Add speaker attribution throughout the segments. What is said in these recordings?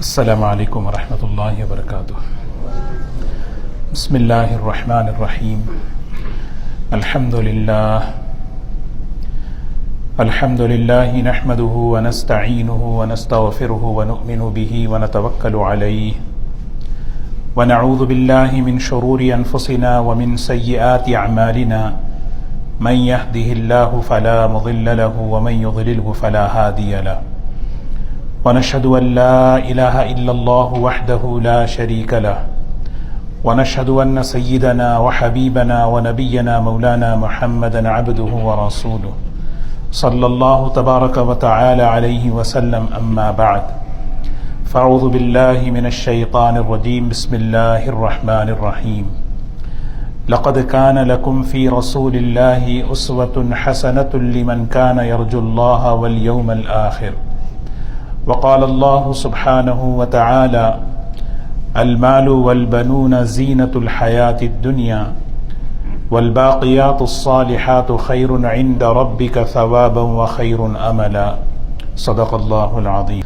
Speaker 1: السلام علیکم ورحمۃ اللہ وبرکاتہ۔ بسم اللہ الرحمن الرحیم۔ الحمد للہ نحمده ونستعینه ونستغفره ونؤمن به ونتوکل علیہ ونعوذ باللہ من شرور انفسنا ومن سیئات اعمالنا من يهده اللہ فلا مضل له ومن يضلله فلا هادی له ونشهد أن لا إله إلا الله وحده لا شريك له ونشهد أن سيدنا وحبيبنا ونبينا مولانا محمدا عبده ورسوله صلى الله تبارك وتعالى عليه وسلم أما بعد فأعوذ بالله من الشيطان الرجيم بسم الله الرحمن الرحيم لقد كان لكم في رسول الله أسوة حسنة لمن كان يرجو الله واليوم الآخر وقال الله سبحانه وتعالى المال والبنون زينة الحياة الدنيا والباقيات الصالحات خير عند ربك ثوابا وخير املا صدق اللہ العظیم۔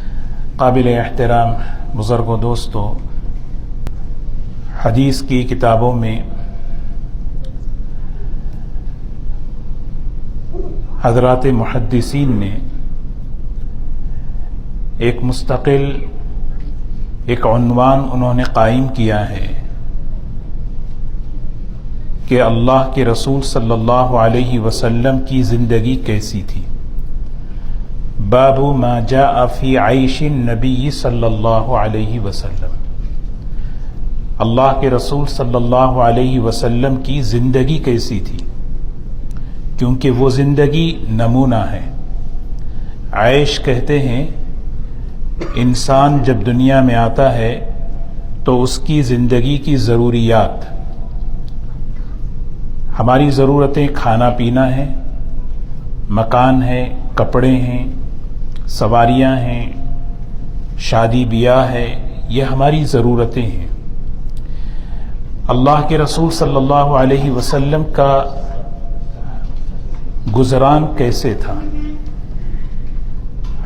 Speaker 1: قابل احترام بزرگوں، دوستو، حدیث کی کتابوں میں حضرات محدثین نے ایک مستقل ایک عنوان انہوں نے قائم کیا ہے کہ اللہ کے رسول صلی اللہ علیہ وسلم کی زندگی کیسی تھی۔ باب ما جاء فی عیش النبی صلی اللہ علیہ وسلم، اللہ کے رسول صلی اللہ علیہ وسلم کی زندگی کیسی تھی، کیونکہ وہ زندگی نمونہ ہے۔ عیش کہتے ہیں انسان جب دنیا میں آتا ہے تو اس کی زندگی کی ضروریات، ہماری ضرورتیں کھانا پینا ہے، مکان ہے، کپڑے ہیں، سواریاں ہیں، شادی بیاہ ہے، یہ ہماری ضرورتیں ہیں۔ اللہ کے رسول صلی اللہ علیہ وسلم کا گزران کیسے تھا؟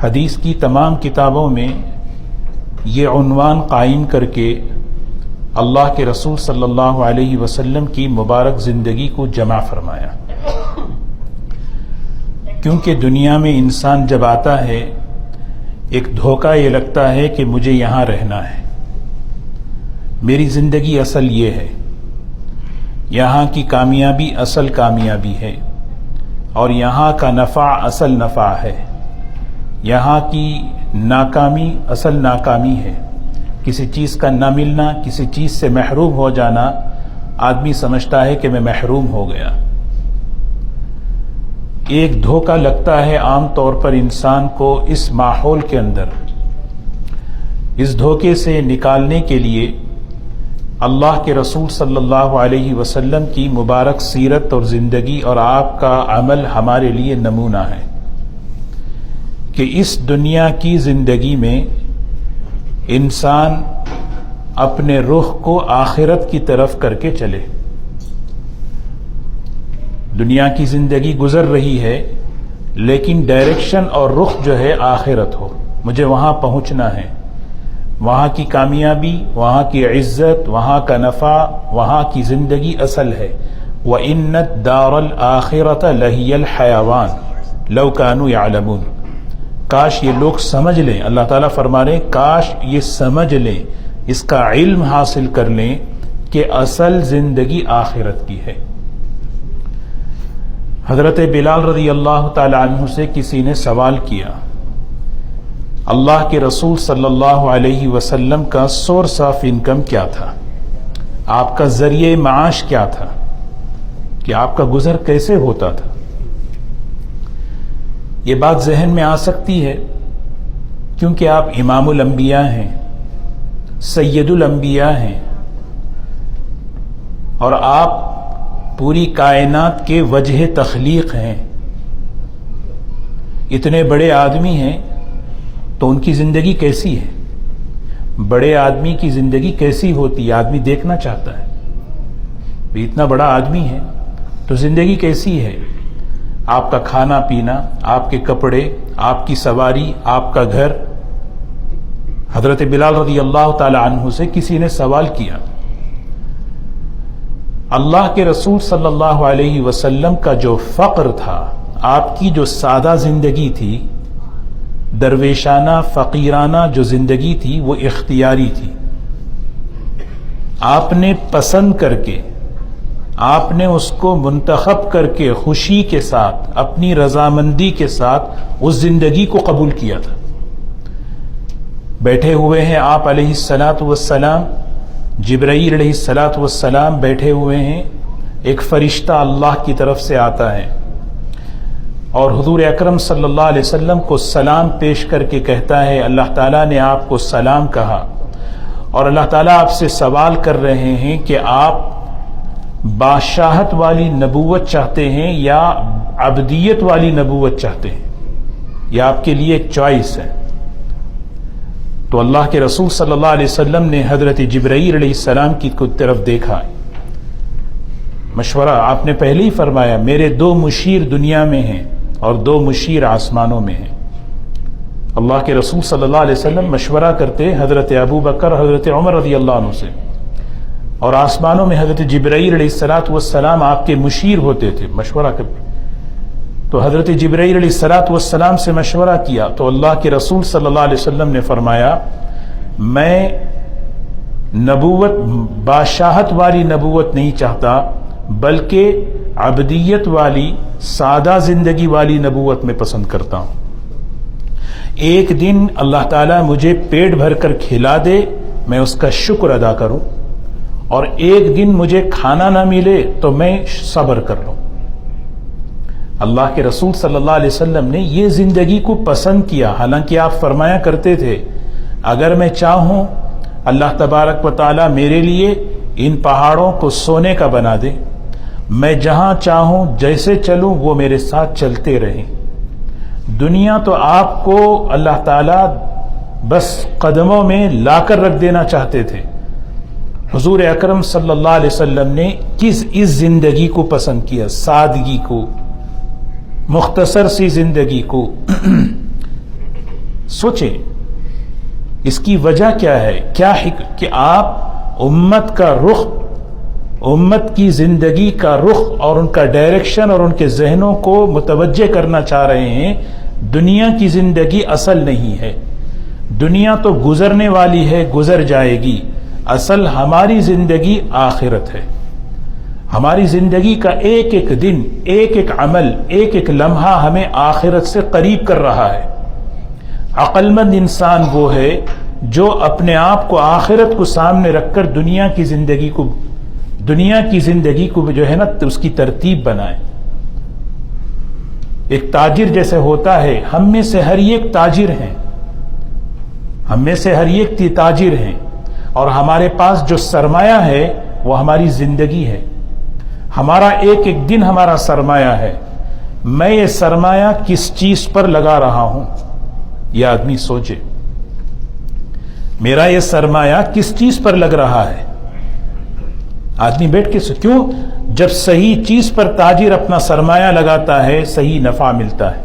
Speaker 1: حدیث کی تمام کتابوں میں یہ عنوان قائم کر کے اللہ کے رسول صلی اللہ علیہ وسلم کی مبارک زندگی کو جمع فرمایا، کیونکہ دنیا میں انسان جب آتا ہے ایک دھوکہ یہ لگتا ہے کہ مجھے یہاں رہنا ہے، میری زندگی اصل یہ ہے، یہاں کی کامیابی اصل کامیابی ہے، اور یہاں کا نفع اصل نفع ہے، یہاں کی ناکامی اصل ناکامی ہے۔ کسی چیز کا نہ ملنا، کسی چیز سے محروم ہو جانا، آدمی سمجھتا ہے کہ میں محروم ہو گیا۔ ایک دھوکہ لگتا ہے عام طور پر انسان کو اس ماحول کے اندر۔ اس دھوکے سے نکالنے کے لیے اللہ کے رسول صلی اللہ علیہ وسلم کی مبارک سیرت اور زندگی اور آپ کا عمل ہمارے لیے نمونہ ہے کہ اس دنیا کی زندگی میں انسان اپنے رخ کو آخرت کی طرف کر کے چلے۔ دنیا کی زندگی گزر رہی ہے لیکن ڈائریکشن اور رخ جو ہے آخرت ہو، مجھے وہاں پہنچنا ہے، وہاں کی کامیابی، وہاں کی عزت، وہاں کا نفع، وہاں کی زندگی اصل ہے۔ وَإِنَّ الدَّارَ الْآخِرَةَ لَهِيَ الْحَيَوَانُ لَوْ كَانُوا يَعْلَمُونَ۔ کاش یہ لوگ سمجھ لیں، اللہ تعالیٰ فرما رہے ہیں کاش یہ سمجھ لیں، اس کا علم حاصل کر لیں کہ اصل زندگی آخرت کی ہے۔ حضرت بلال رضی اللہ تعالی عنہ سے کسی نے سوال کیا، اللہ کے رسول صلی اللہ علیہ وسلم کا سورس آف انکم کیا تھا، آپ کا ذریعہ معاش کیا تھا، کہ آپ کا گزر کیسے ہوتا تھا؟ یہ بات ذہن میں آ سکتی ہے کیونکہ آپ امام الانبیاء ہیں، سید الانبیاء ہیں، اور آپ پوری کائنات کے وجہ تخلیق ہیں، اتنے بڑے آدمی ہیں تو ان کی زندگی کیسی ہے؟ بڑے آدمی کی زندگی کیسی ہوتی ہے؟ آدمی دیکھنا چاہتا ہے، بھی اتنا بڑا آدمی ہے تو زندگی کیسی ہے؟ آپ کا کھانا پینا، آپ کے کپڑے، آپ کی سواری، آپ کا گھر، حضرت بلال رضی اللہ تعالی عنہ سے کسی نے سوال کیا، اللہ کے رسول صلی اللہ علیہ وسلم کا جو فقر تھا، آپ کی جو سادہ زندگی تھی، درویشانہ فقیرانہ جو زندگی تھی، وہ اختیاری تھی. آپ نے پسند کر کے، آپ نے اس کو منتخب کر کے خوشی کے ساتھ، اپنی رضامندی کے ساتھ اس زندگی کو قبول کیا تھا. بیٹھے ہوئے ہیں آپ علیہ الصلاۃ والسلام، جبرائیل علیہ الصلاۃ والسلام بیٹھے ہوئے ہیں، ایک فرشتہ اللہ کی طرف سے آتا ہے اور حضور اکرم صلی اللہ علیہ وسلم کو سلام پیش کر کے کہتا ہے، اللہ تعالیٰ نے آپ کو سلام کہا اور اللہ تعالیٰ آپ سے سوال کر رہے ہیں کہ آپ بادشاہت والی نبوت چاہتے ہیں یا عبدیت والی نبوت چاہتے ہیں، یہ آپ کے لیے ایک چوائس ہے. تو اللہ کے رسول صلی اللہ علیہ وسلم نے حضرت جبرائیل علیہ السلام کی طرف دیکھا. مشورہ آپ نے پہلے ہی فرمایا، میرے 2 مشیر دنیا میں ہیں اور 2 مشیر آسمانوں میں ہیں. اللہ کے رسول صلی اللہ علیہ وسلم مشورہ کرتے حضرت ابو بکر، حضرت عمر رضی اللہ عنہ سے، اور آسمانوں میں حضرت جبرائیل علیہ الصلاۃ والسلام آپ کے مشیر ہوتے تھے، مشورہ کرتے. تو حضرت جبرائیل علیہ الصلاۃ والسلام سے مشورہ کیا تو اللہ کے رسول صلی اللہ علیہ وسلم نے فرمایا، میں نبوت، بادشاہت والی نبوت نہیں چاہتا، بلکہ عبدیت والی سادہ زندگی والی نبوت میں پسند کرتا ہوں. ایک دن اللہ تعالیٰ مجھے پیٹ بھر کر کھلا دے، میں اس کا شکر ادا کروں، اور ایک دن مجھے کھانا نہ ملے تو میں صبر کر لوں. اللہ کے رسول صلی اللہ علیہ وسلم نے یہ زندگی کو پسند کیا. حالانکہ آپ فرمایا کرتے تھے، اگر میں چاہوں اللہ تبارک و تعالیٰ میرے لیے ان پہاڑوں کو سونے کا بنا دے، میں جہاں چاہوں جیسے چلوں وہ میرے ساتھ چلتے رہیں. دنیا تو آپ کو اللہ تعالیٰ بس قدموں میں لا کر رکھ دینا چاہتے تھے. حضور اکرم صلی اللہ علیہ وسلم نے اس زندگی کو پسند کیا، سادگی کو، مختصر سی زندگی کو. سوچیں اس کی وجہ کیا ہے، کہ آپ امت کا رخ، امت کی زندگی کا رخ اور ان کا ڈائریکشن اور ان کے ذہنوں کو متوجہ کرنا چاہ رہے ہیں. دنیا کی زندگی اصل نہیں ہے، دنیا تو گزرنے والی ہے، گزر جائے گی. اصل ہماری زندگی آخرت ہے. ہماری زندگی کا ایک ایک دن، ایک ایک عمل، ایک ایک لمحہ ہمیں آخرت سے قریب کر رہا ہے. عقل مند انسان وہ ہے جو اپنے آپ کو آخرت کو سامنے رکھ کر دنیا کی زندگی کو جو ہے نا اس کی ترتیب بنائے. ایک تاجر جیسے ہوتا ہے، ہم میں سے ہر ایک تاجر ہیں، ہم میں سے ہر ایک تاجر ہیں، اور ہمارے پاس جو سرمایہ ہے وہ ہماری زندگی ہے. ہمارا ایک ایک دن ہمارا سرمایہ ہے. میں یہ سرمایہ کس چیز پر لگا رہا ہوں، یہ آدمی سوچے. میرا یہ سرمایہ کس چیز پر لگ رہا ہے. آدمی بیٹھ کے کیوں، جب صحیح چیز پر تاجر اپنا سرمایہ لگاتا ہے صحیح نفع ملتا ہے،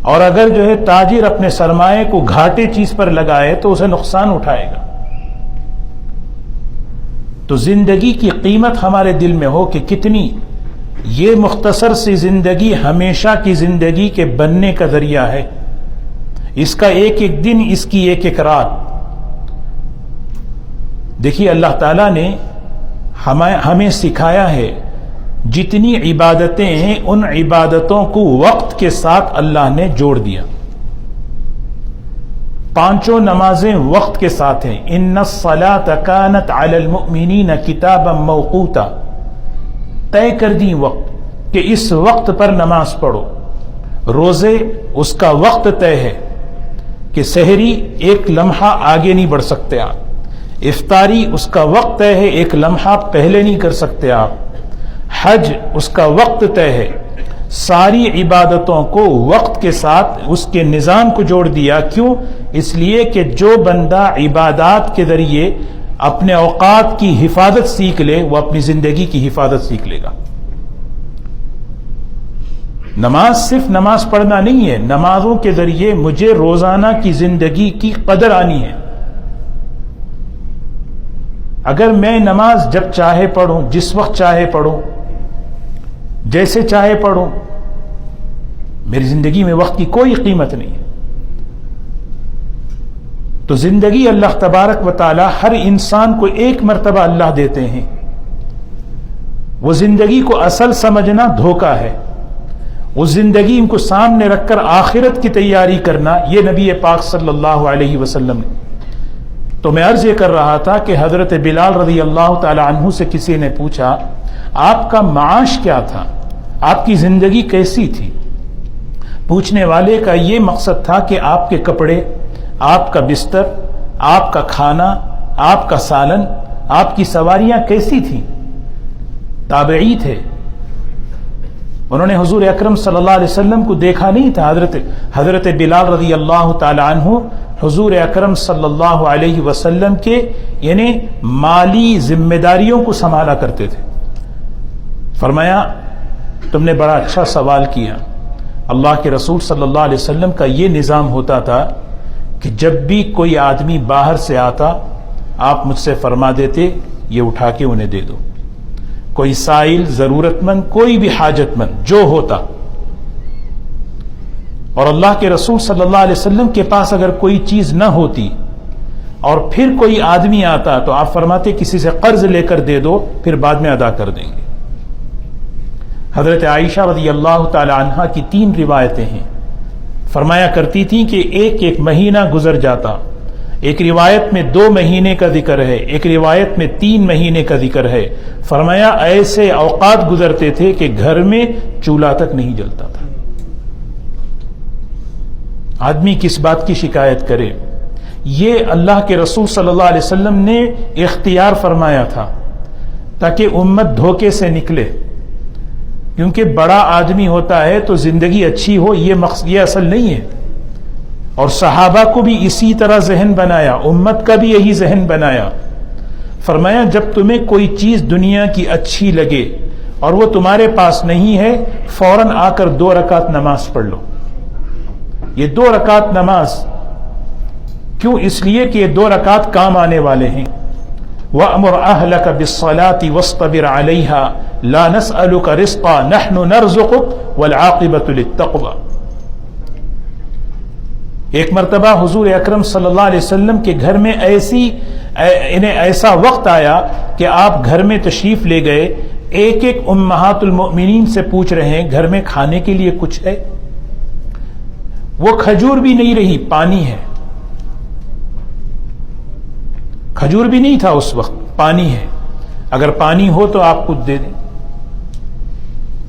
Speaker 1: اور اگر جو ہے تاجر اپنے سرمایہ کو گھاٹے چیز پر لگائے تو اسے نقصان اٹھائے گا. تو زندگی کی قیمت ہمارے دل میں ہو کہ کتنی یہ مختصر سی زندگی ہمیشہ کی زندگی کے بننے کا ذریعہ ہے. اس کا ایک ایک دن، اس کی ایک ایک رات. دیکھیے اللہ تعالیٰ نے ہمیں سکھایا ہے، جتنی عبادتیں ہیں ان عبادتوں کو وقت کے ساتھ اللہ نے جوڑ دیا. 5 نمازیں وقت کے ساتھ ہیں. ان الصلاۃ کانت علی المؤمنین کتابا موقوتا، طے کر دی وقت کہ اس وقت پر نماز پڑھو. روزے اس کا وقت طے ہے کہ سحری ایک لمحہ آگے نہیں بڑھ سکتے آپ. افطاری اس کا وقت طے ہے، ایک لمحہ پہلے نہیں کر سکتے آپ. حج اس کا وقت طے ہے. ساری عبادتوں کو وقت کے ساتھ اس کے نظام کو جوڑ دیا. کیوں؟ اس لیے کہ جو بندہ عبادات کے ذریعے اپنے اوقات کی حفاظت سیکھ لے وہ اپنی زندگی کی حفاظت سیکھ لے گا. نماز صرف نماز پڑھنا نہیں ہے، نمازوں کے ذریعے مجھے روزانہ کی زندگی کی قدر آنی ہے۔ اگر میں نماز جب چاہے پڑھوں، جس وقت چاہے پڑھوں، جیسے چاہے پڑھوں، میری زندگی میں وقت کی کوئی قیمت نہیں ہے۔ تو زندگی اللہ تبارک و تعالی ہر انسان کو ایک مرتبہ اللہ دیتے ہیں، وہ زندگی کو اصل سمجھنا دھوکہ ہے، وہ زندگی ان کو سامنے رکھ کر آخرت کی تیاری کرنا یہ نبی پاک صلی اللہ علیہ وسلم نے۔ تو میں عرض یہ کر رہا تھا کہ حضرت بلال رضی اللہ تعالی عنہ سے کسی نے پوچھا آپ کا معاش کیا تھا، آپ کی زندگی کیسی تھی؟ پوچھنے والے کا یہ مقصد تھا کہ آپ کے کپڑے، آپ کا بستر، آپ کا کھانا، آپ کا سالن، آپ کی سواریاں کیسی تھیں؟ تابعی تھے، انہوں نے حضور اکرم صلی اللہ علیہ وسلم کو دیکھا نہیں تھا۔ حضرت بلال رضی اللہ تعالی عنہ حضور اکرم صلی اللہ علیہ وسلم کے یعنی مالی ذمہ داریوں کو سنبھالا کرتے تھے۔ فرمایا تم نے بڑا اچھا سوال کیا۔ اللہ کے رسول صلی اللہ علیہ وسلم کا یہ نظام ہوتا تھا کہ جب بھی کوئی آدمی باہر سے آتا آپ مجھ سے فرما دیتے یہ اٹھا کے انہیں دے دو۔ کوئی سائل، ضرورت مند، کوئی بھی حاجت مند جو ہوتا، اور اللہ کے رسول صلی اللہ علیہ وسلم کے پاس اگر کوئی چیز نہ ہوتی اور پھر کوئی آدمی آتا تو آپ فرماتے کسی سے قرض لے کر دے دو، پھر بعد میں ادا کر دیں گے۔ حضرت عائشہ رضی اللہ تعالی عنہا کی 3 روایتیں ہیں، فرمایا کرتی تھیں کہ ایک مہینہ گزر جاتا، ایک روایت میں 2 مہینے کا ذکر ہے، ایک روایت میں 3 مہینے کا ذکر ہے۔ فرمایا ایسے اوقات گزرتے تھے کہ گھر میں چولہا تک نہیں جلتا تھا۔ آدمی کس بات کی شکایت کرے؟ یہ اللہ کے رسول صلی اللہ علیہ وسلم نے اختیار فرمایا تھا تاکہ امت دھوکے سے نکلے، کیونکہ بڑا آدمی ہوتا ہے تو زندگی اچھی ہو یہ اصل نہیں ہے۔ اور صحابہ کو بھی اسی طرح ذہن بنایا، امت کا بھی یہی ذہن بنایا۔ فرمایا جب تمہیں کوئی چیز دنیا کی اچھی لگے اور وہ تمہارے پاس نہیں ہے، فوراً آ کر 2 رکعت نماز پڑھ لو۔ یہ 2 رکعت نماز کیوں؟ اس لیے کہ یہ 2 رکعت کام آنے والے ہیں۔ وَأْمُرْ أَهْلَكَ بِالصَّلَاةِ وَاصْطَبِرْ عَلَيْهَا لَا نَسْأَلُكَ رِزْقًا نَحْنُ نَرْزُقُكَ وَالْعَاقِبَةُ لِلتَّقْوَى۔ ایک مرتبہ حضور اکرم صلی اللہ علیہ وسلم کے گھر میں انہیں ایسا وقت آیا کہ آپ گھر میں تشریف لے گئے، ایک امہات المؤمنین سے پوچھ رہے ہیں گھر میں کھانے کے لیے کچھ ہے؟ وہ کھجور بھی نہیں رہی، پانی ہے۔ کھجور بھی نہیں تھا اس وقت، پانی ہے، اگر پانی ہو تو آپ کچھ دے دیں۔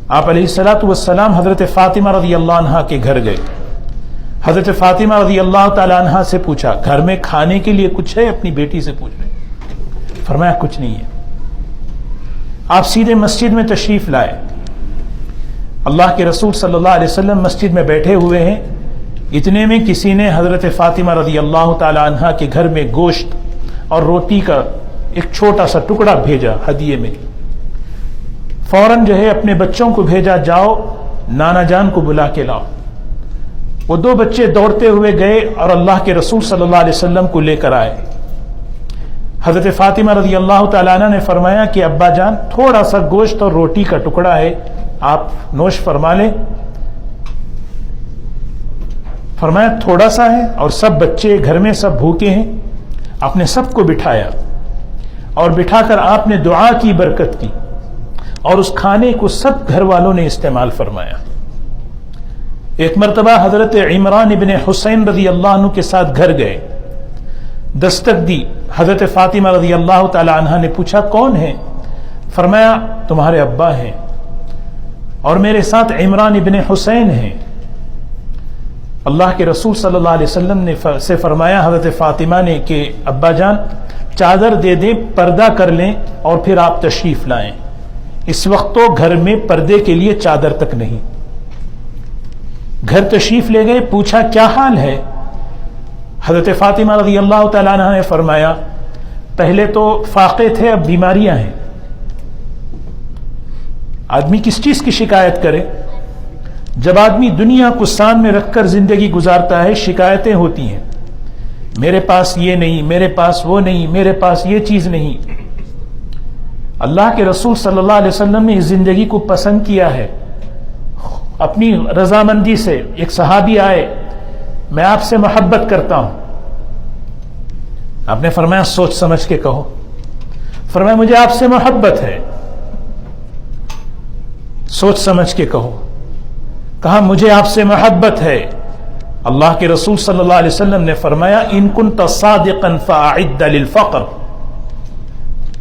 Speaker 1: آپ علیہ الصلوۃ والسلام حضرت فاطمہ رضی اللہ عنہا کے گھر گئے، حضرت فاطمہ رضی اللہ تعالی عنہا سے پوچھا گھر میں کھانے کے لیے کچھ ہے؟ اپنی بیٹی سے پوچھ رہے، فرمایا کچھ نہیں ہے۔ آپ سیدھے مسجد میں تشریف لائے، اللہ کے رسول صلی اللہ علیہ وسلم مسجد میں بیٹھے ہوئے ہیں، اتنے میں کسی نے حضرت فاطمہ رضی اللہ تعالی عنہا کے گھر میں گوشت اور روٹی کا ایک چھوٹا سا ٹکڑا بھیجا ہدیے میں۔ فوراً اپنے بچوں کو بھیجا، جاؤ نانا جان کو بلا کے لاؤ۔ وہ 2 بچے دوڑتے ہوئے گئے اور اللہ کے رسول صلی اللہ علیہ وسلم کو لے کر آئے۔ حضرت فاطمہ رضی اللہ تعالیٰ عنہ نے فرمایا کہ ابا جان تھوڑا سا گوشت اور روٹی کا ٹکڑا ہے، آپ نوش فرما لیں۔ فرمایا تھوڑا سا ہے اور سب بچے گھر میں سب بھوکے ہیں۔ آپ نے سب کو بٹھایا اور بٹھا کر آپ نے دعا کی، برکت کی، اور اس کھانے کو سب گھر والوں نے استعمال فرمایا۔ ایک مرتبہ حضرت عمران ابن حسین رضی اللہ عنہ کے ساتھ گھر گئے، دستک دی، حضرت فاطمہ رضی اللہ تعالی عنہ نے پوچھا کون ہے؟ فرمایا تمہارے ابا ہیں اور میرے ساتھ عمران ابن حسین ہیں۔ اللہ کے رسول صلی اللہ علیہ وسلم نے سے فرمایا حضرت فاطمہ نے کہ ابا جان چادر دے دیں، پردہ کر لیں اور پھر آپ تشریف لائیں۔ اس وقت تو گھر میں پردے کے لیے چادر تک نہیں۔ گھر تشریف لے گئے، پوچھا کیا حال ہے؟ حضرت فاطمہ رضی اللہ تعالیٰ عنہ نے فرمایا پہلے تو فاقے تھے، اب بیماریاں ہیں۔ آدمی کس چیز کی شکایت کرے؟ جب آدمی دنیا کو سامنے رکھ کر زندگی گزارتا ہے شکایتیں ہوتی ہیں، میرے پاس یہ نہیں، میرے پاس وہ نہیں، میرے پاس یہ چیز نہیں۔ اللہ کے رسول صلی اللہ علیہ وسلم نے اس زندگی کو پسند کیا ہے اپنی رضامندی سے۔ ایک صحابی آئے، میں آپ سے محبت کرتا ہوں۔ آپ نے فرمایا سوچ سمجھ کے کہو۔ فرمایا مجھے آپ سے محبت ہے، سوچ سمجھ کے کہو۔ کہا مجھے آپ سے محبت ہے۔ اللہ کے رسول صلی اللہ علیہ وسلم نے فرمایا ان کنت صادقا فاعد للفقر،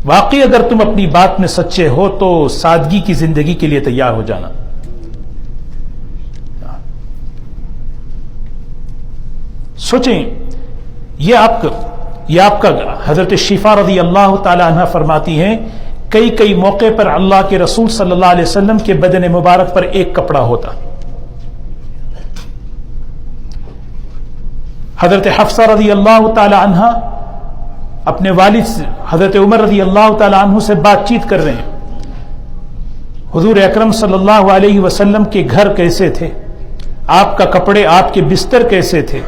Speaker 1: واقعی اگر تم اپنی بات میں سچے ہو تو سادگی کی زندگی کے لیے تیار ہو جانا۔ سوچیں، یہ آپ کا حضرت شفا رضی اللہ تعالی عنہ فرماتی ہیں کئی موقع پر اللہ کے رسول صلی اللہ علیہ وسلم کے بدن مبارک پر ایک کپڑا ہوتا۔ حضرت حفصہ رضی اللہ تعالی عنہ اپنے والد سے حضرت عمر رضی اللہ تعالی عنہ سے بات چیت کر رہے ہیں، حضور اکرم صلی اللہ علیہ وسلم کے گھر کیسے تھے، آپ کا کپڑے، آپ کے بستر کیسے تھے۔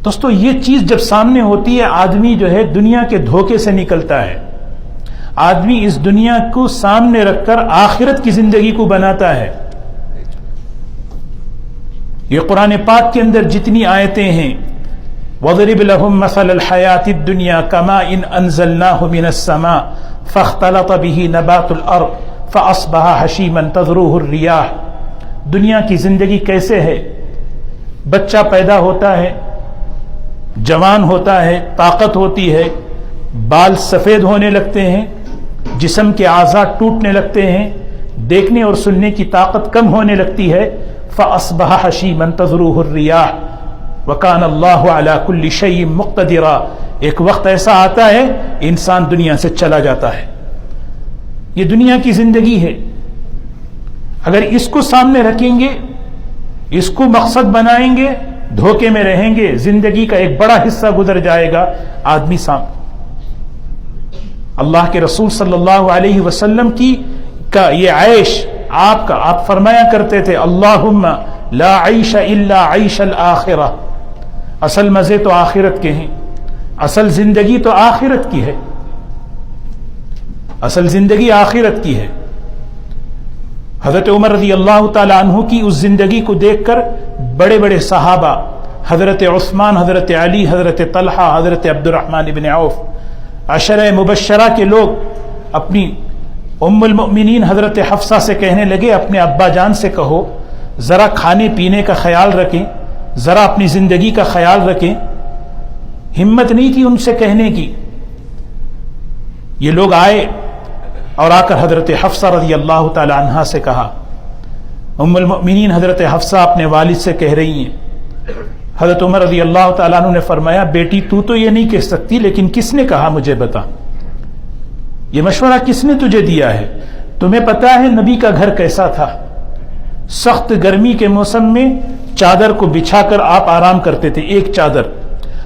Speaker 1: دوستو یہ چیز جب سامنے ہوتی ہے آدمی جو ہے دنیا کے دھوکے سے نکلتا ہے، آدمی اس دنیا کو سامنے رکھ کر آخرت کی زندگی کو بناتا ہے۔ یہ قرآن پاک کے اندر جتنی آیتیں ہیں، وَضْرِبْ لَهُمْ مَثَلَ الْحَيَاةِ الدُّنْيَا كَمَاءٍ أَنزَلْنَاهُ مِنَ السَّمَاءِ فَاخْتَلَطَ بِهِ نَبَاتُ الْأَرْضِ فَأَصْبَحَ حَشِيمًا تَذْرُوهُ الرِّيَاحُ۔ دنیا کی زندگی کیسے ہے؟ بچہ پیدا ہوتا ہے، جوان ہوتا ہے، طاقت ہوتی ہے، بال سفید ہونے لگتے ہیں، جسم کے اعضاء ٹوٹنے لگتے ہیں، دیکھنے اور سننے کی طاقت کم ہونے لگتی ہے۔ فَأَصْبَحَ حَشِيمًا تَذْرُوهُ الرِّيَاحُ وَكَانَ اللَّهُ عَلَى كُلِّ شَيْءٍ مُقْتَدِرًا۔ ایک وقت ایسا آتا ہے انسان دنیا سے چلا جاتا ہے۔ یہ دنیا کی زندگی ہے، اگر اس کو سامنے رکھیں گے، اس کو مقصد بنائیں گے، دھوکے میں رہیں گے، زندگی کا ایک بڑا حصہ گزر جائے گا آدمی سامنے۔ اللہ کے رسول صلی اللہ علیہ وسلم کا یہ عیش آپ فرمایا کرتے تھے اللہم لا عیش الا عیش الآخرہ، اصل مزے تو آخرت کے ہیں، اصل زندگی تو آخرت کی ہے، اصل زندگی آخرت کی ہے۔ حضرت عمر رضی اللہ تعالی عنہ کی اس زندگی کو دیکھ کر بڑے بڑے صحابہ، حضرت عثمان، حضرت علی، حضرت طلحہ، حضرت عبد الرحمن بن عوف، عشرہ مبشرہ کے لوگ اپنی ام المؤمنین حضرت حفصہ سے کہنے لگے اپنے ابا جان سے کہو ذرا کھانے پینے کا خیال رکھیں، ذرا اپنی زندگی کا خیال رکھیں۔ ہمت نہیں تھی ان سے کہنے کی۔ یہ لوگ آئے اور آ کر حضرت حفصہ رضی اللہ تعالی عنہا سے کہا۔ ام المؤمنین حضرت حفصہ اپنے والد سے کہہ رہی ہیں۔ حضرت عمر رضی اللہ تعالیٰ عنہ نے فرمایا بیٹی تو یہ نہیں کہہ سکتی، لیکن کس نے کہا مجھے بتا، یہ مشورہ کس نے تجھے دیا ہے؟ تمہیں پتا ہے نبی کا گھر کیسا تھا؟ سخت گرمی کے موسم میں چادر کو بچھا کر آپ آرام کرتے تھے، ایک چادر،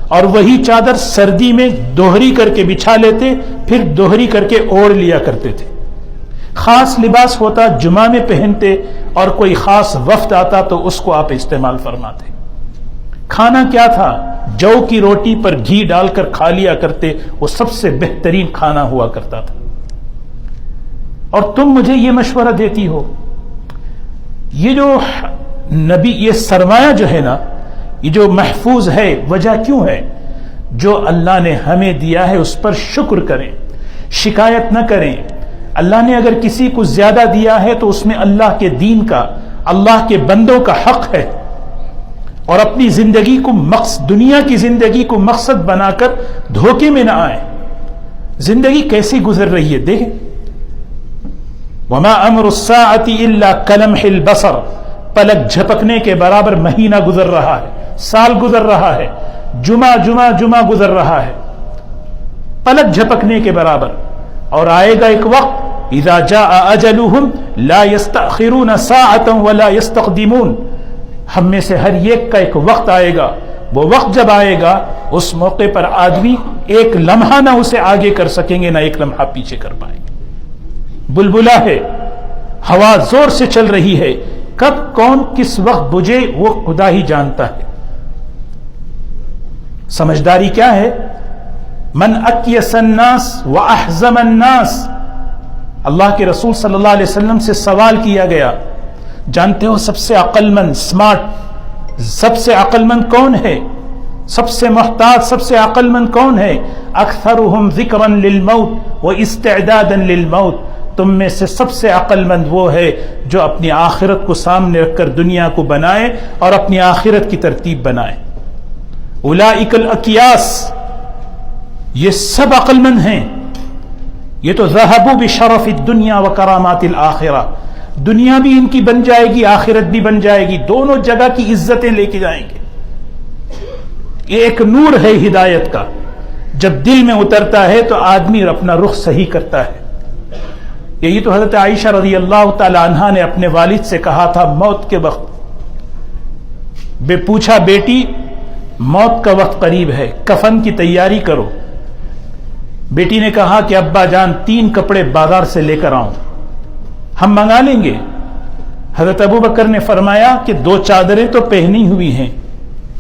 Speaker 1: اور وہی چادر سردی میں دوہری کر کے بچھا لیتے، پھر دوہری کر کے اوڑھ لیا کرتے تھے۔ خاص لباس ہوتا جمعہ میں پہنتے، اور کوئی خاص وفد آتا تو اس کو آپ استعمال فرماتے۔ کھانا کیا تھا؟ جو کی روٹی پر گھی ڈال کر کھا لیا کرتے، وہ سب سے بہترین کھانا ہوا کرتا تھا۔ اور تم مجھے یہ مشورہ دیتی ہو؟ یہ جو نبی، یہ سرمایہ جو ہے نا، یہ جو محفوظ ہے، وجہ کیوں ہے؟ جو اللہ نے ہمیں دیا ہے اس پر شکر کریں، شکایت نہ کریں۔ اللہ نے اگر کسی کو زیادہ دیا ہے تو اس میں اللہ کے دین کا، اللہ کے بندوں کا حق ہے، اور اپنی زندگی کو دنیا کی زندگی کو مقصد بنا کر دھوکے میں نہ آئیں۔ زندگی کیسی گزر رہی ہے دیکھیں۔ وما امر الساعۃ الا کلمح البصر، پلک جھپکنے کے برابر مہینہ گزر رہا ہے، سال گزر رہا ہے، جمعہ گزر رہا ہے، پلک جھپکنے کے برابر۔ اور آئے گا ایک وقت اذا جاء اجلهم لا يستأخرون ساعة ولا يستقدمون، ہم میں سے ہر ایک کا ایک وقت آئے گا، وہ وقت جب آئے گا اس موقع پر آدمی ایک لمحہ نہ اسے آگے کر سکیں گے، نہ ایک لمحہ پیچھے کر پائیں گے۔ بلبلہ ہے، ہوا زور سے چل رہی ہے، کب کون کس وقت بجھے وہ خدا ہی جانتا ہے۔ سمجھداری کیا ہے؟ من اکیس الناس واحزم الناس، اللہ کے رسول صلی اللہ علیہ وسلم سے سوال کیا گیا، جانتے ہو سب سے عقل مند، اسمارٹ، سب سے عقل مند کون ہے؟ سب سے محتاط، سب سے عقل مند کون ہے؟ اکثرهم ذکرا للموت واستعدادا للموت، تم میں سے سب سے عقل مند وہ ہے جو اپنی آخرت کو سامنے رکھ کر دنیا کو بنائے اور اپنی آخرت کی ترتیب بنائے۔ اولئک الاکیاس، یہ سب عقل مند ہیں، یہ تو ذہبوا بشرف الدنیا وکرامات الآخرہ، دنیا بھی ان کی بن جائے گی، آخرت بھی بن جائے گی، دونوں جگہ کی عزتیں لے کے جائیں گے۔ یہ ایک نور ہے ہدایت کا، جب دل میں اترتا ہے تو آدمی اپنا رخ صحیح کرتا ہے۔ یہی تو حضرت عائشہ رضی اللہ تعالی عنہا نے اپنے والد سے کہا تھا موت کے وقت، پوچھا بیٹی موت کا وقت قریب ہے، کفن کی تیاری کرو۔ بیٹی نے کہا کہ ابا جان 3 کپڑے بازار سے لے کر آؤں، ہم منگا لیں گے۔ حضرت ابو بکر نے فرمایا کہ 2 چادریں تو پہنی ہوئی ہیں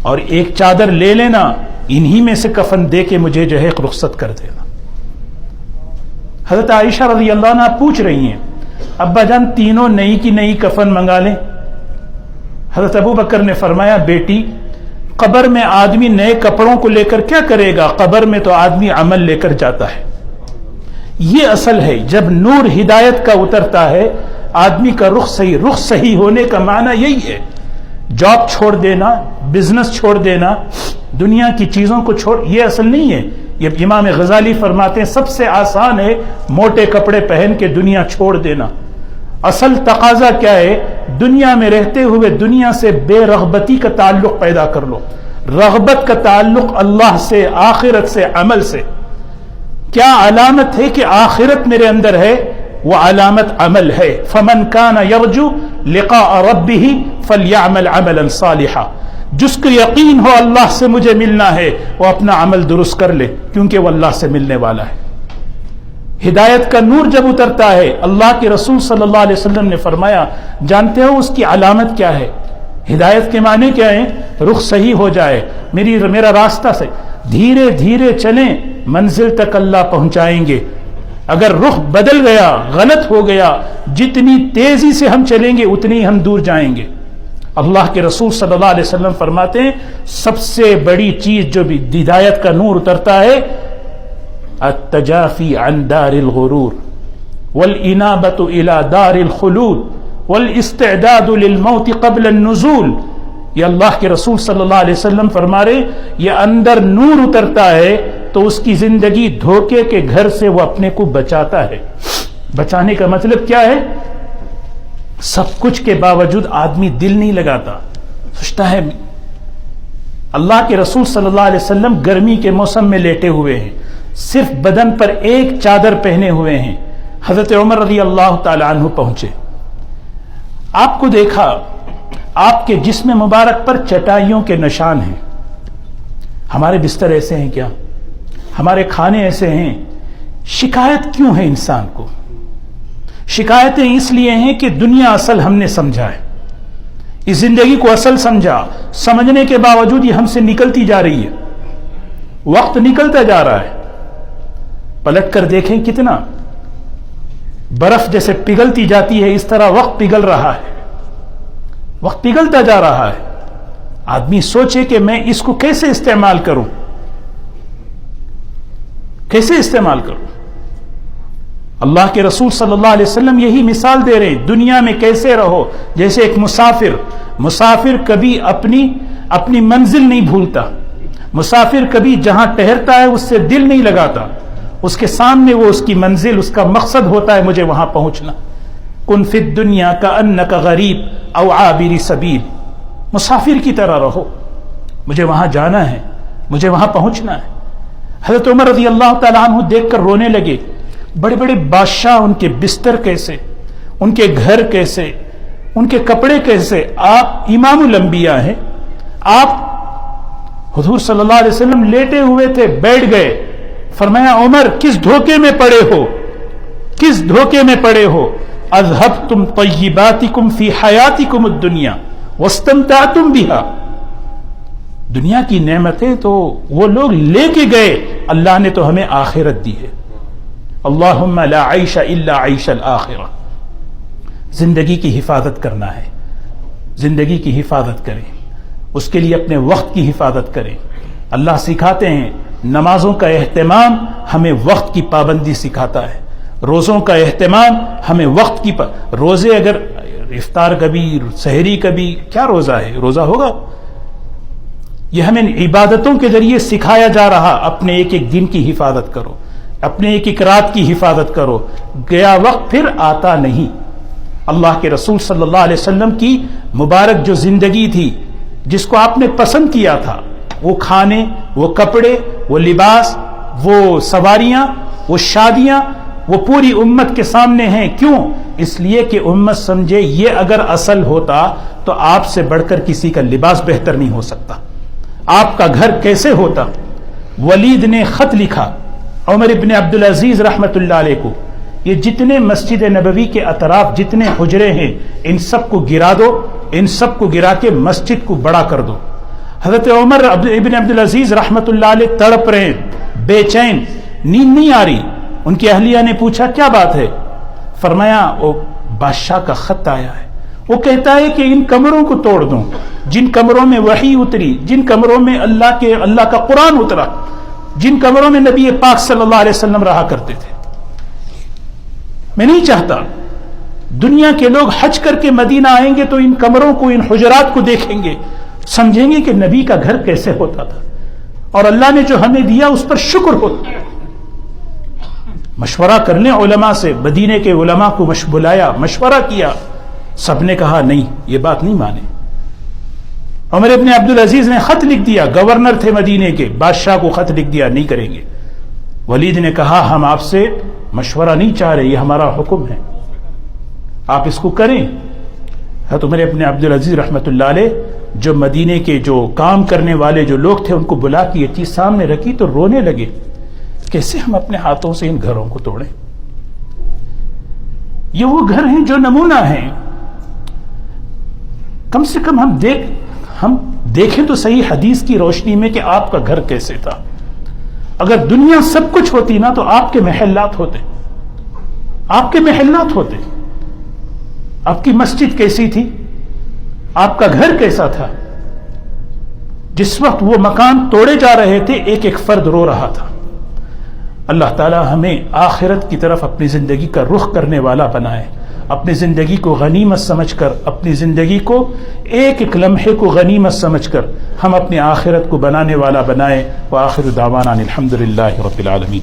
Speaker 1: اور 1 چادر لے لینا، انہی میں سے کفن دے کے مجھے جو ہے رخصت کر دینا۔ حضرت عائشہ رضی اللہ عنہا پوچھ رہی ہیں ابا جان تینوں نئی کی نئی کفن منگا لیں؟ حضرت ابو بکر نے فرمایا بیٹی قبر میں آدمی نئے کپڑوں کو لے کر کیا کرے گا، قبر میں تو آدمی عمل لے کر جاتا ہے۔ یہ اصل ہے، جب نور ہدایت کا اترتا ہے آدمی کا رخ صحیح ہونے کا معنی یہی ہے۔ جاب چھوڑ دینا، بزنس چھوڑ دینا، دنیا کی چیزوں کو چھوڑ، یہ اصل نہیں ہے۔ یہ امام غزالی فرماتے ہیں سب سے آسان ہے موٹے کپڑے پہن کے دنیا چھوڑ دینا۔ اصل تقاضا کیا ہے؟ دنیا میں رہتے ہوئے دنیا سے بے رغبتی کا تعلق پیدا کر لو، رغبت کا تعلق اللہ سے، آخرت سے، عمل سے۔ کیا علامت ہے کہ آخرت میرے اندر ہے؟ وہ علامت عمل ہے۔ فمن کان یرجو لقاء ربہ فلیعمل عملا صالحا، جس کو یقین ہو اللہ سے مجھے ملنا ہے وہ اپنا عمل درست کر لے، کیونکہ وہ اللہ سے ملنے والا ہے۔ ہدایت کا نور جب اترتا ہے، اللہ کے رسول صلی اللہ علیہ وسلم نے فرمایا جانتے ہو اس کی علامت کیا ہے؟ ہدایت کے معنی کیا ہے؟ رخ صحیح ہو جائے، میرا راستہ سے دھیرے دھیرے چلیں، منزل تک اللہ پہنچائیں گے۔ اگر رخ بدل گیا، غلط ہو گیا، جتنی تیزی سے ہم چلیں گے اتنی ہم دور جائیں گے۔ اللہ کے رسول صلی اللہ علیہ وسلم فرماتے ہیں سب سے بڑی چیز جو بھی ہدایت کا نور اترتا ہے التجافی عن دار الغرور والانابۃ الى دار الخلود والاستعداد للموت قبل النزول۔ یہ اللہ کے رسول صلی اللہ علیہ وسلم فرما رہے یہ اندر نور اترتا ہے تو اس کی زندگی دھوکے کے گھر سے وہ اپنے کو بچاتا ہے۔ بچانے کا مطلب کیا ہے؟ سب کچھ کے باوجود آدمی دل نہیں لگاتا، سوچتا ہے۔ اللہ کے رسول صلی اللہ علیہ وسلم گرمی کے موسم میں لیٹے ہوئے ہیں، صرف بدن پر 1 چادر پہنے ہوئے ہیں۔ حضرت عمر رضی اللہ تعالی عنہ پہنچے، آپ کو دیکھا، آپ کے جسم مبارک پر چٹائیوں کے نشان ہیں۔ ہمارے بستر ایسے ہیں کیا؟ ہمارے کھانے ایسے ہیں؟ شکایت کیوں ہے انسان کو؟ شکایتیں اس لیے ہیں کہ دنیا اصل ہم نے سمجھا ہے، اس زندگی کو اصل سمجھا، سمجھنے کے باوجود یہ ہم سے نکلتی جا رہی ہے، وقت نکلتا جا رہا ہے۔ پلٹ کر دیکھیں کتنا برف جیسے پگھلتی جاتی ہے اس طرح وقت پگھل رہا ہے، وقت پگھلتا جا رہا ہے۔ آدمی سوچے کہ میں اس کو کیسے استعمال کروں، کیسے استعمال کروں۔ اللہ کے رسول صلی اللہ علیہ وسلم یہی مثال دے رہے ہیں، دنیا میں کیسے رہو جیسے ایک مسافر کبھی اپنی منزل نہیں بھولتا، مسافر کبھی جہاں ٹہرتا ہے اس سے دل نہیں لگاتا، اس کے سامنے وہ اس کی منزل، اس کا مقصد ہوتا ہے مجھے وہاں پہنچنا۔ کن فی الدنیا کأنک غریب او عابر سبیل، مسافر کی طرح رہو، مجھے وہاں جانا ہے، مجھے وہاں پہنچنا ہے۔ حضرت عمر رضی اللہ تعالیٰ عنہ دیکھ کر رونے لگے، بڑے بڑے بادشاہ ان کے بستر کیسے، ان کے گھر کیسے، ان کے کپڑے کیسے، آپ امام الانبیاء ہیں، آپ حضور صلی اللہ علیہ وسلم لیٹے ہوئے تھے، بیٹھ گئے، فرمایا عمر کس دھوکے میں پڑے ہو، کس دھوکے میں پڑے ہو؟ اذهبتم طیباتکم فی حیاتکم الدنیا واستمتعتم بها. دنیا کی نعمتیں تو وہ لوگ لے کے گئے، اللہ نے تو ہمیں آخرت دی ہے. اللہم لا عیش الا عیش الآخرہ. زندگی کی حفاظت کرنا ہے، زندگی کی حفاظت کریں، اس کے لیے اپنے وقت کی حفاظت کریں. اللہ سکھاتے ہیں نمازوں کا اہتمام ہمیں وقت کی پابندی سکھاتا ہے، روزوں کا اہتمام ہمیں وقت کی روزے اگر افطار کبھی سحری کبھی کیا روزہ ہے، روزہ ہوگا. یہ ہمیں عبادتوں کے ذریعے سکھایا جا رہا، اپنے ایک ایک دن کی حفاظت کرو، اپنے ایک ایک رات کی حفاظت کرو. گیا وقت پھر آتا نہیں. اللہ کے رسول صلی اللہ علیہ وسلم کی مبارک جو زندگی تھی، جس کو آپ نے پسند کیا تھا، وہ کھانے، وہ کپڑے، وہ لباس، وہ سواریاں، وہ شادیاں، وہ پوری امت کے سامنے ہیں. کیوں؟ اس لیے کہ امت سمجھے یہ اگر اصل ہوتا تو آپ سے بڑھ کر کسی کا لباس بہتر نہیں ہو سکتا، آپ کا گھر کیسے ہوتا. ولید نے خط لکھا عمر ابن عبدالعزیز رحمت اللہ علیہ کو، یہ جتنے مسجد نبوی کے اطراف جتنے حجرے ہیں ان سب کو گرا دو، ان سب کو گرا کے مسجد کو بڑا کر دو. حضرت عمر ابن عبدالعزیز رحمت اللہ علیہ تڑپ رہے، بے چین، نیند نہیں آ رہی. ان کی اہلیہ نے پوچھا کیا بات ہے؟ فرمایا وہ بادشاہ کا خط آیا ہے، وہ کہتا ہے کہ ان کمروں کو توڑ دوں، جن کمروں میں وحی اتری، جن کمروں میں اللہ کا قرآن اترا، جن کمروں میں نبی پاک صلی اللہ علیہ وسلم رہا کرتے تھے. میں نہیں چاہتا دنیا کے لوگ حج کر کے مدینہ آئیں گے تو ان کمروں کو، ان حجرات کو دیکھیں گے، سمجھیں گے کہ نبی کا گھر کیسے ہوتا تھا، اور اللہ نے جو ہمیں دیا اس پر شکر ہوتا. مشورہ کرنے علماء سے، مدینے کے علماء کو بلایا، مشورہ کیا، سب نے کہا نہیں، یہ بات نہیں مانے. عمر ابن عبدالعزیز نے خط لکھ دیا، گورنر تھے مدینے کے، بادشاہ کو خط لکھ دیا نہیں کریں گے. ولید نے کہا ہم آپ سے مشورہ نہیں چاہ رہے، یہ ہمارا حکم ہے، آپ اس کو کریں. حضرت عمر ابن عبدالعزیز رحمت اللہ علیہ جو مدینے کے جو کام کرنے والے جو لوگ تھے ان کو بلا کے یہ چیز سامنے رکھی تو رونے لگے، کیسے ہم اپنے ہاتھوں سے ان گھروں کو توڑیں. یہ وہ گھر ہیں جو نمونہ ہیں. کم سے کم ہم دیکھیں تو صحیح حدیث کی روشنی میں کہ آپ کا گھر کیسے تھا. اگر دنیا سب کچھ ہوتی نا تو آپ کے محلات ہوتے، آپ کے محلات ہوتے. آپ کی مسجد کیسی تھی، آپ کا گھر کیسا تھا. جس وقت وہ مکان توڑے جا رہے تھے ایک ایک فرد رو رہا تھا. اللہ تعالی ہمیں آخرت کی طرف اپنی زندگی کا رخ کرنے والا بنائے، اپنی زندگی کو غنیمت سمجھ کر، اپنی زندگی کو ایک ایک لمحے کو غنیمت سمجھ کر ہم اپنی آخرت کو بنانے والا بنائے. وآخر دعوانا الحمدللہ رب العالمین.